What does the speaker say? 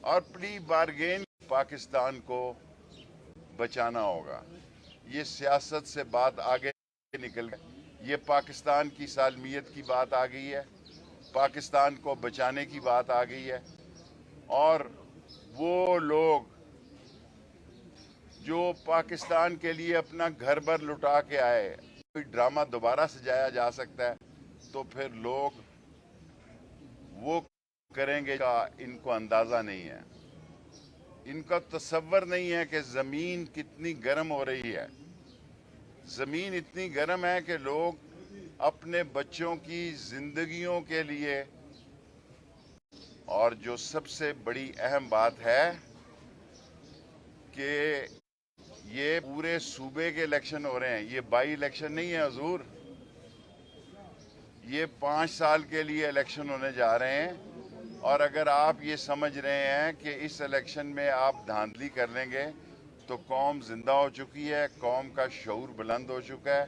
اور پلی بارگین پاکستان کو بچانا ہوگا. یہ سیاست سے بات آگے نکل گئی. یہ پاکستان کی سالمیت کی بات آ گئی ہے. پاکستان کو بچانے کی بات آ گئی ہے. اور وہ لوگ جو پاکستان کے لیے اپنا گھر بر لٹا کے آئے، کوئی ڈرامہ دوبارہ سجایا جا سکتا ہے تو پھر لوگ وہ کریں گے کا ان کو اندازہ نہیں ہے. ان کا تصور نہیں ہے کہ زمین کتنی گرم ہو رہی ہے. زمین اتنی گرم ہے کہ لوگ اپنے بچوں کی زندگیوں کے لیے، اور جو سب سے بڑی اہم بات ہے کہ یہ پورے صوبے کے الیکشن ہو رہے ہیں، یہ بائی الیکشن نہیں ہے حضور. یہ 5 سال کے لیے الیکشن ہونے جا رہے ہیں. اور اگر آپ یہ سمجھ رہے ہیں کہ اس الیکشن میں آپ دھاندلی کر لیں گے تو قوم زندہ ہو چکی ہے، قوم کا شعور بلند ہو چکا ہے.